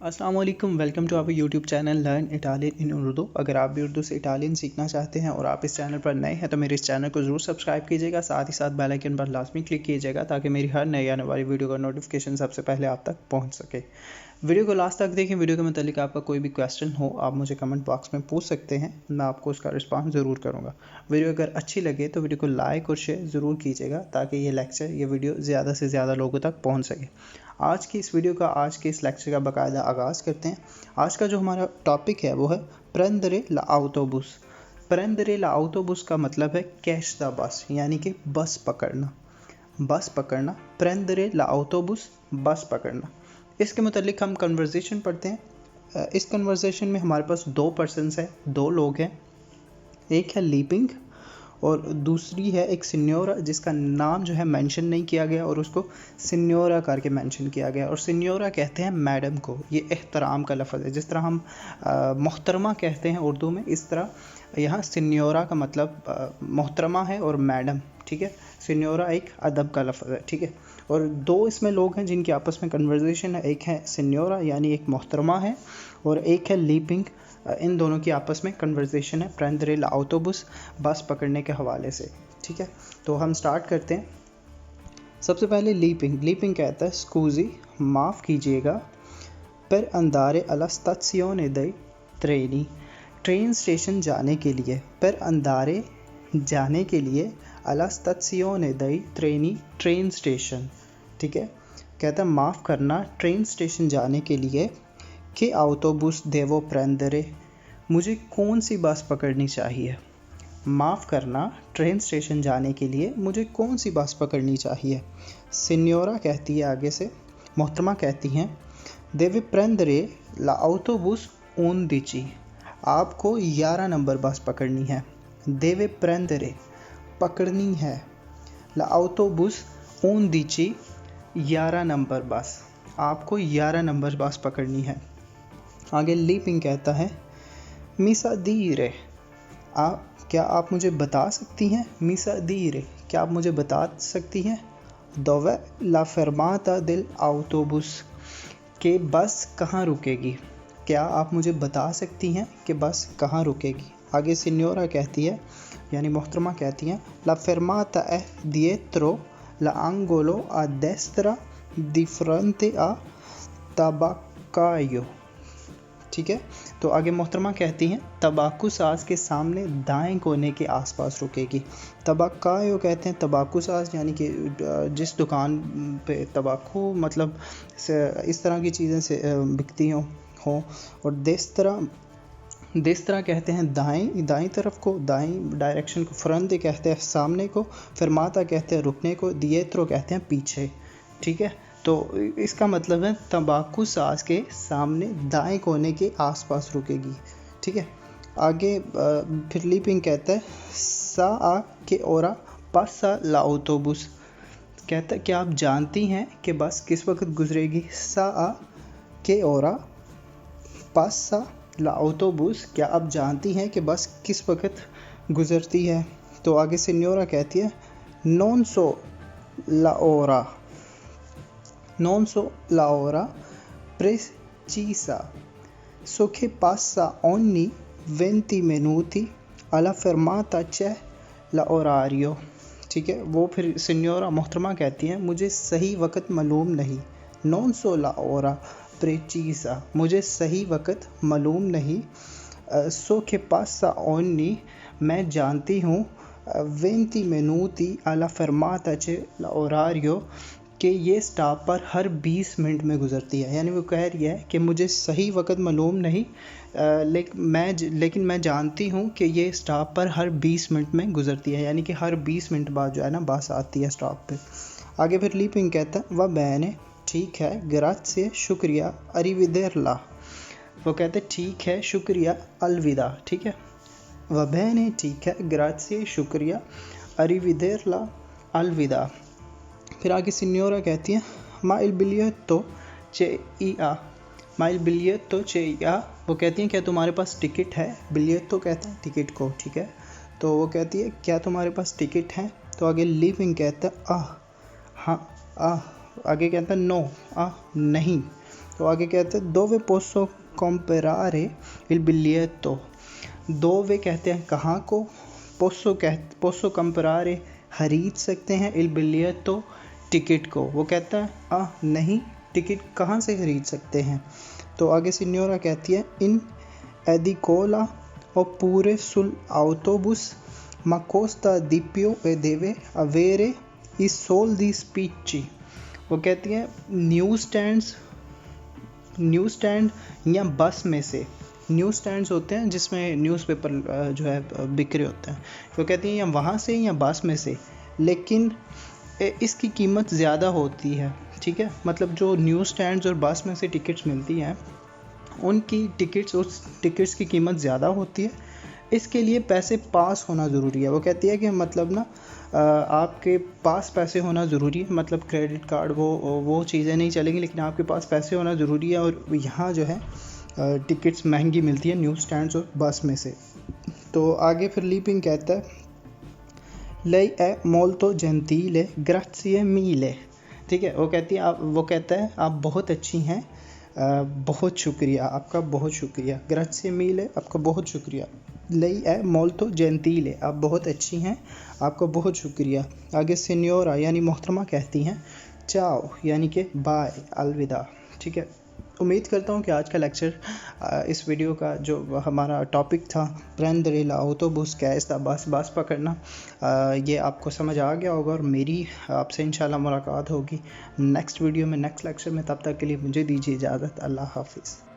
अस्सलाम वालेकुम, welcome to our YouTube channel learn Italian in Urdu. अगर आप भी उर्दू से इटालियन सीखना चाहते हैं और आप इस चैनल पर नए हैं तो मेरे इस चैनल को ज़रूर सब्सक्राइब कीजिएगा, साथ ही साथ बेल आइकन पर लाजमी क्लिक कीजिएगा ताकि मेरी हर नई आने वाली वीडियो का नोटिफिकेशन सबसे पहले आप तक पहुंच सके। वीडियो को लास्ट तक देखें। वीडियो के मतलब आपका कोई भी क्वेश्चन हो आप मुझे कमेंट बॉक्स में पूछ सकते हैं, मैं आपको उसका रिस्पॉन्स ज़रूर करूँगा। वीडियो अगर अच्छी लगे तो वीडियो को लाइक और शेयर ज़रूर कीजिएगा ताकि ये वीडियो ज़्यादा से ज़्यादा लोगों तक पहुँच सके। आज की इस लेक्चर का बाकायदा आगाज़ करते हैं। आज का जो हमारा टॉपिक है वो है प्रेंदरे l'autobus। प्रेंदरे l'autobus का मतलब है कैच द बस, यानी कि बस पकड़ना। प्रेंदरे l'autobus, बस पकड़ना। इसके मुतालिक हम कन्वर्सेशन पढ़ते हैं। इस कन्वर्सेशन में हमारे पास दो पर्सन्स हैं, दो लोग हैं। एक है लीपिंग और दूसरी है एक सिन्योरा, जिसका नाम जो है मेंशन नहीं किया गया और उसको सिन्योरा करके मेंशन किया गया। और सिन्योरा कहते हैं मैडम को, ये एहतराम का लफ्ज़ है। जिस तरह हम मोहतरमा कहते हैं उर्दू में, इस तरह यहाँ सिन्योरा का मतलब मोहतरमा है और मैडम, ठीक है। सिन्योरा एक अदब का लफ्ज़ है, ठीक है। और दो इसमें लोग हैं जिनकी आपस में कन्वर्सेशन है। एक है सिन्योरा यानी एक मोहतरमा है और एक है लीपिंग। इन दोनों की आपस में कन्वर्सेशन है प्रेंदरे l'autobus, बस पकड़ने के हवाले से, ठीक है। तो हम स्टार्ट करते हैं। सबसे पहले लीपिंग कहता है स्कूजी, माफ़ कीजिएगा, पर अंदारे alla stazione dei treni, train station जाने के लिए, पर अंदारे जाने के लिए, alla stazione dei treni, train station, ठीक है। कहता है माफ़ करना, ट्रेन स्टेशन जाने के लिए, कि autobus devo prendere, मुझे कौन सी बस पकड़नी चाहिए। माफ़ करना, ट्रेन स्टेशन जाने के लिए मुझे कौन सी बस पकड़नी चाहिए। सिन्योरा कहती है आगे से, मोहतरमा कहती हैं, देवे प्रेंदरे l'autobus 11, आपको 11 नंबर बस पकड़नी है। देवे प्रेंदरे, पकड़नी है, l'autobus 11, 11 नंबर बस, आपको 11 नंबर बस पकड़नी है। आगे लीपिंग कहता है मिसा दीरे, क्या आप मुझे बता सकती हैं। मिसा दीरे, क्या आप मुझे बता सकती हैं। दोवे ला fermata del autobus, के बस कहाँ रुकेगी। क्या आप मुझे बता सकती हैं कि बस कहाँ रुकेगी। आगे सिन्योरा कहती है यानी मोहतरमा कहती हैं, ला fermata è dietro l'angolo a destra di fronte a tabaccaio, ठीक है। तो आगे मोहतरमा कहती हैं तबाकू साज के सामने दाएं कोने के आसपास रुकेगी। तबाकायो कहते हैं तबाकू साज, यानी कि जिस दुकान पे तबाकू मतलब इस तरह की चीज़ें से बिकती हों। और देस तरह कहते हैं दाएं तरफ को, दाएं डायरेक्शन को। फ्रंट कहते हैं सामने को, फरमाता कहते हैं रुकने को, दिएत्रो कहते हैं पीछे, ठीक है। तो इसका मतलब है तंबाकू साज के सामने दाएं कोने के आसपास रुकेगी, ठीक है। आगे फिर लीपिंग कहता है सा आ के ओरा पासा l'autobus, कहता है क्या आप जानती हैं कि बस किस वक्त गुजरेगी। सा आ के ओरा पासा l'autobus, क्या आप जानती हैं कि बस किस वक्त गुजरती है। तो आगे सिन्योरा कहती है non so l'ora precisa, so che passa ogni 20 minuti alla fermata c'è l'orario, ठीक है। वो फिर सिन्योरा मोहतरमा कहती हैं मुझे सही वक्त मालूम नहीं। non so l'ora precisa, मुझे सही वक्त मालूम नहीं। so che passa ogni, मैं जानती हूँ, 20 minuti alla fermata c'è l'orario, कि ये स्टॉप पर हर 20 मिनट में गुजरती है। यानी वो कह रही है कि मुझे सही वक्त मालूम नहीं, लेकिन मैं जानती हूँ कि ये स्टॉप पर हर 20 मिनट में गुजरती है, यानी कि हर 20 मिनट बाद जो है ना बस आती है स्टॉप पे। आगे फिर लीपिंग कहता है वह बहने, ठीक है, ग्राzie, शुक्रिया, अरिविदेरला, वो कहते हैं ठीक है, शुक्रिया, अलविदा, ठीक है। वह बहने, ठीक है, ग्राzie, शुक्रिया, अरिविदेरला, अलविदा। फिर आगे सिन्योरा कहती हैं मा il biglietto c'è, वो कहती हैं क्या तुम्हारे पास टिकट है। बिलियतो कहते हैं टिकट को, ठीक है। तो वो कहती है क्या तुम्हारे पास टिकट है। तो आगे लीविंग कहता है हाँ, आगे कहता है नो, नहीं। तो आगे कहते हैं dove posso comprare il biglietto। dove कहते हैं कहाँ को, posso comprare खरीद सकते हैं, il biglietto टिकट को। वो कहता है नहीं, टिकट कहाँ से खरीद सकते हैं। तो आगे सिन्योरा कहती है इन एडिकोला oppure sull'autobus ma costa di più e deve avere i soldi spicci। वो कहती है न्यूज़ स्टैंड या बस में से। न्यूज़ स्टैंड्स होते हैं जिसमें न्यूज़पेपर जो है बिक्रे होते हैं। वो कहती हैं या वहाँ से या बस में से, लेकिन इसकी कीमत ज़्यादा होती है। ठीक है, मतलब जो न्यूज़ स्टैंड्स और बस में से टिकट्स मिलती हैं उनकी टिकट्स की कीमत ज़्यादा होती है। इसके लिए पैसे पास होना ज़रूरी है। वो कहती है कि मतलब ना आपके पास पैसे होना ज़रूरी है, मतलब क्रेडिट कार्ड वो चीज़ें नहीं चलेंगी, लेकिन आपके पास पैसे होना ज़रूरी है। और यहाँ जो है टिकट्स महंगी मिलती है न्यूज़ स्टैंड्स और बस में से। तो आगे फिर लीपिंग कहता है lei è molto gentile grazie mille। ठीक है, वो कहता है आप बहुत अच्छी हैं, बहुत शुक्रिया, आपका बहुत शुक्रिया। grazie mille आपका बहुत शुक्रिया। lei è molto gentile आप बहुत अच्छी हैं, आपका बहुत शुक्रिया। आगे सिन्योरा यानी मोहतरमा कहती हैं चाओ यानी कि बाय, अलविदा। ठीक है, उम्मीद करता हूँ कि आज का लेक्चर, इस वीडियो का जो हमारा टॉपिक था प्रेंदरे l'autobus कैस था, बस पकड़ना, ये आपको समझ आ गया होगा। और मेरी आपसे इंशाल्लाह मुलाकात होगी नेक्स्ट वीडियो में, नेक्स्ट लेक्चर में। तब तक के लिए मुझे दीजिए इजाज़त। अल्लाह हाफिज़।